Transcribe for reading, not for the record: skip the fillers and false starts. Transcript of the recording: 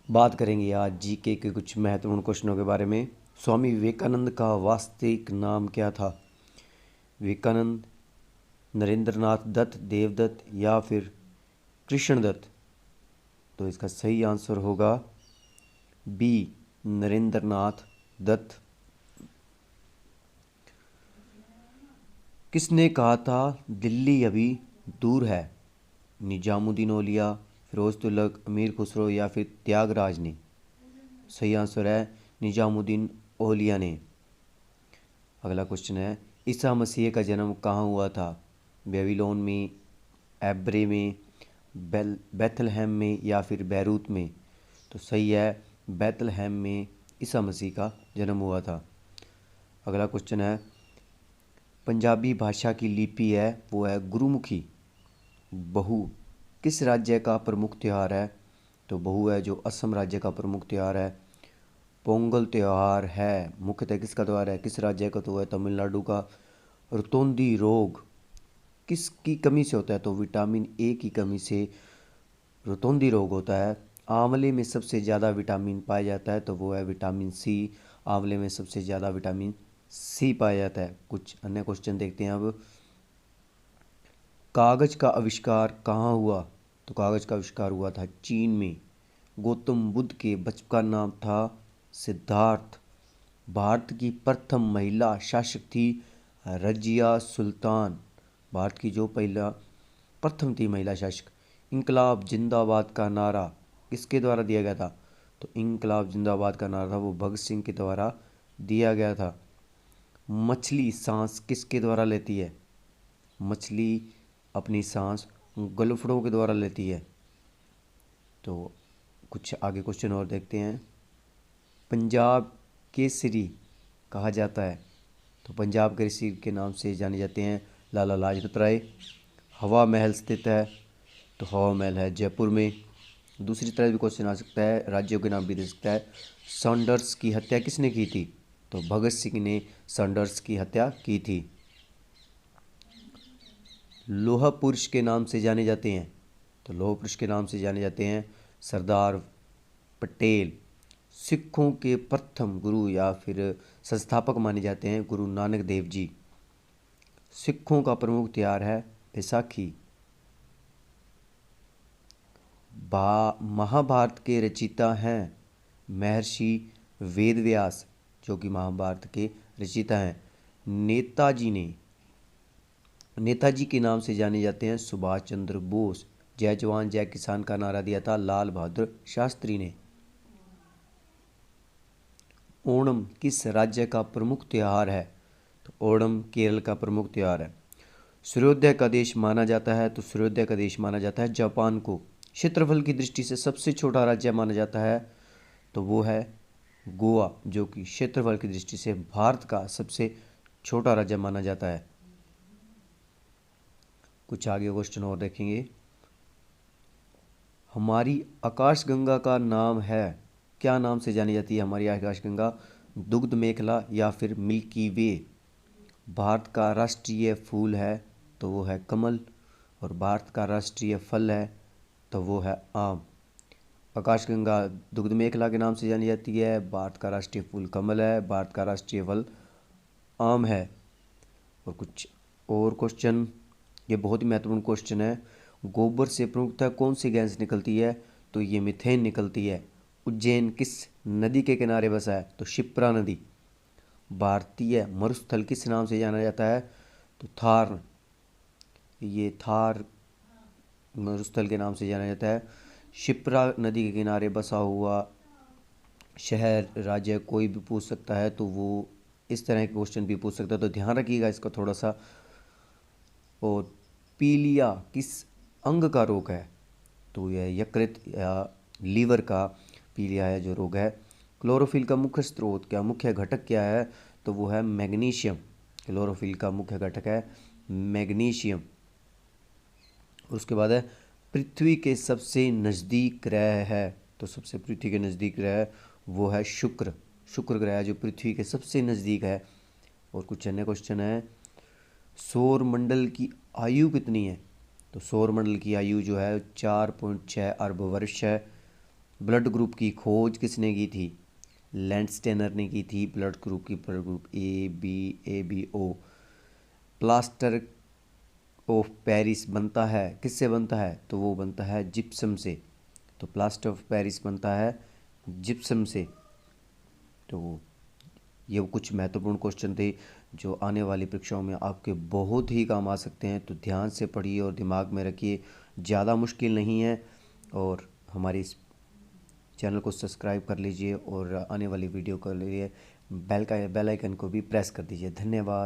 बात करेंगे आज जीके के कुछ महत्वपूर्ण क्वेश्चनों के बारे में। स्वामी विवेकानंद का वास्तविक नाम क्या था? विवेकानंद, नरेंद्रनाथ दत्त, देवदत्त या फिर कृष्णदत्त? तो इसका सही आंसर होगा बी, नरेंद्रनाथ दत्त। किसने कहा था दिल्ली अभी दूर है? निजामुद्दीन औलिया, फिरोज तुगलक, अमीर खुसरो या फिर त्यागराज ने? सही आंसर है निजामुद्दीन औलिया ने। अगला क्वेश्चन है, ईसा मसीह का जन्म कहाँ हुआ था? बेबीलोन में, एब्रे में, बेथलहम में या फिर बैरूत में? तो सही है बेथलहम में ईसा मसीह का जन्म हुआ था। अगला क्वेश्चन है, पंजाबी भाषा की लिपि है वो है गुरुमुखी। बहू किस राज्य का प्रमुख त्यौहार है? तो बहू है जो असम राज्य का प्रमुख त्यौहार है। पोंगल त्यौहार है मुख्यतः किसका त्यौहार है, किस राज्य का? तो है तमिलनाडु का। रतौंधी रोग किसकी कमी से होता है? तो विटामिन ए की कमी से रतौंधी रोग होता है। आंवले में सबसे ज़्यादा विटामिन पाया जाता है तो वो है विटामिन सी। आंवले में सबसे ज़्यादा विटामिन सी पाया जाता है। कुछ अन्य क्वेश्चन देखते हैं अब। कागज का आविष्कार कहाँ हुआ? तो कागज का आविष्कार हुआ था चीन में। गौतम बुद्ध के बचपन का नाम था सिद्धार्थ। भारत की प्रथम महिला शासक थी रजिया सुल्तान। भारत की जो पहला प्रथम थी महिला शासक। इनकलाब जिंदाबाद का नारा किसके द्वारा दिया गया था? तो इनकलाब जिंदाबाद का नारा था वो भगत सिंह के द्वारा दिया गया था। मछली सांस किसके द्वारा लेती है? मछली अपनी सांस गलफड़ों के द्वारा लेती है। तो कुछ आगे क्वेश्चन और देखते हैं। पंजाब केसरी कहा जाता है तो पंजाब केसरी के नाम से जाने जाते हैं लाला लाजपत राय। हवा महल स्थित है तो हवा महल है जयपुर में। दूसरी तरह भी क्वेश्चन आ सकता है, राज्यों के नाम भी दे सकता है। सॉन्डर्स की हत्या किसने की थी? तो भगत सिंह ने सॉन्डर्स की हत्या की थी। लोहा पुरुष के नाम से जाने जाते हैं तो लोहा पुरुष के नाम से जाने जाते हैं सरदार पटेल। सिखों के प्रथम गुरु या फिर संस्थापक माने जाते हैं गुरु नानक देव जी। सिखों का प्रमुख त्योहार है बैसाखी। महाभारत के रचयिता हैं महर्षि वेदव्यास, जो कि महाभारत के रचयिता हैं। नेताजी के नाम से जाने जाते हैं सुभाष चंद्र बोस। जय जवान जय किसान का नारा दिया था लाल बहादुर शास्त्री ने। ओणम किस राज्य का प्रमुख त्यौहार है? तो ओणम केरल का प्रमुख त्यौहार है। सूर्योदय का देश माना जाता है तो सूर्योदय का देश माना जाता है जापान को। क्षेत्रफल की दृष्टि से सबसे छोटा राज्य माना जाता है तो वो है गोवा, जो कि क्षेत्रफल की दृष्टि से भारत का सबसे छोटा राज्य माना जाता है। कुछ आगे क्वेश्चन और देखेंगे। हमारी आकाशगंगा का नाम है, क्या नाम से जानी जाती है हमारी आकाशगंगा? दुग्ध मेखला या फिर मिल्की वे। भारत का राष्ट्रीय फूल है तो वो है कमल और भारत का राष्ट्रीय फल है तो वो है आम। आकाशगंगा दुग्ध मेखला के नाम से जानी जाती है। भारत का राष्ट्रीय फूल कमल है, भारत का राष्ट्रीय फल आम है। और कुछ और क्वेश्चन, ये बहुत ही महत्वपूर्ण क्वेश्चन है। गोबर से प्रमुखतः कौन सी गैस निकलती है? तो ये मीथेन निकलती है। उज्जैन किस नदी के किनारे बसा है? तो शिप्रा नदी। भारतीय मरुस्थल किस नाम से जाना जाता है? तो थार। ये थार मरुस्थल के नाम से जाना जाता है। शिप्रा नदी के किनारे बसा हुआ शहर राज्य कोई भी पूछ सकता है तो वो इस तरह के क्वेश्चन भी पूछ सकता है, तो ध्यान रखिएगा इसका थोड़ा सा। और पीलिया किस अंग का रोग है? तो यह यकृत या लीवर का पीलिया है जो रोग है। क्लोरोफिल का मुख्य स्रोत क्या, मुख्य घटक क्या है? तो वो है मैग्नीशियम। क्लोरोफिल का मुख्य घटक है मैग्नीशियम। और उसके बाद है पृथ्वी के सबसे नज़दीक ग्रह है, तो सबसे पृथ्वी के नज़दीक ग्रह वो है शुक्र। शुक्र ग्रह जो पृथ्वी के सबसे नज़दीक है। और कुछ अन्य क्वेश्चन है। सौर मंडल की आयु कितनी है? तो सौर मंडल की आयु जो है 4.6 अरब वर्ष है। ब्लड ग्रुप की खोज किसने की थी? लैंडस्टेनर ने की थी ब्लड ग्रुप की। Blood group A B O. Plaster of Paris बनता है किससे बनता है? तो वो बनता है जिप्सम से। तो प्लास्टर ऑफ पेरिस बनता है जिप्सम से। तो ये कुछ महत्वपूर्ण क्वेश्चन थे जो आने वाली परीक्षाओं में आपके बहुत ही काम आ सकते हैं। तो ध्यान से पढ़िए और दिमाग में रखिए, ज़्यादा मुश्किल नहीं है। और हमारे इस चैनल को सब्सक्राइब कर लीजिए और आने वाली वीडियो के लिए बेल आइकन को भी प्रेस कर दीजिए। धन्यवाद।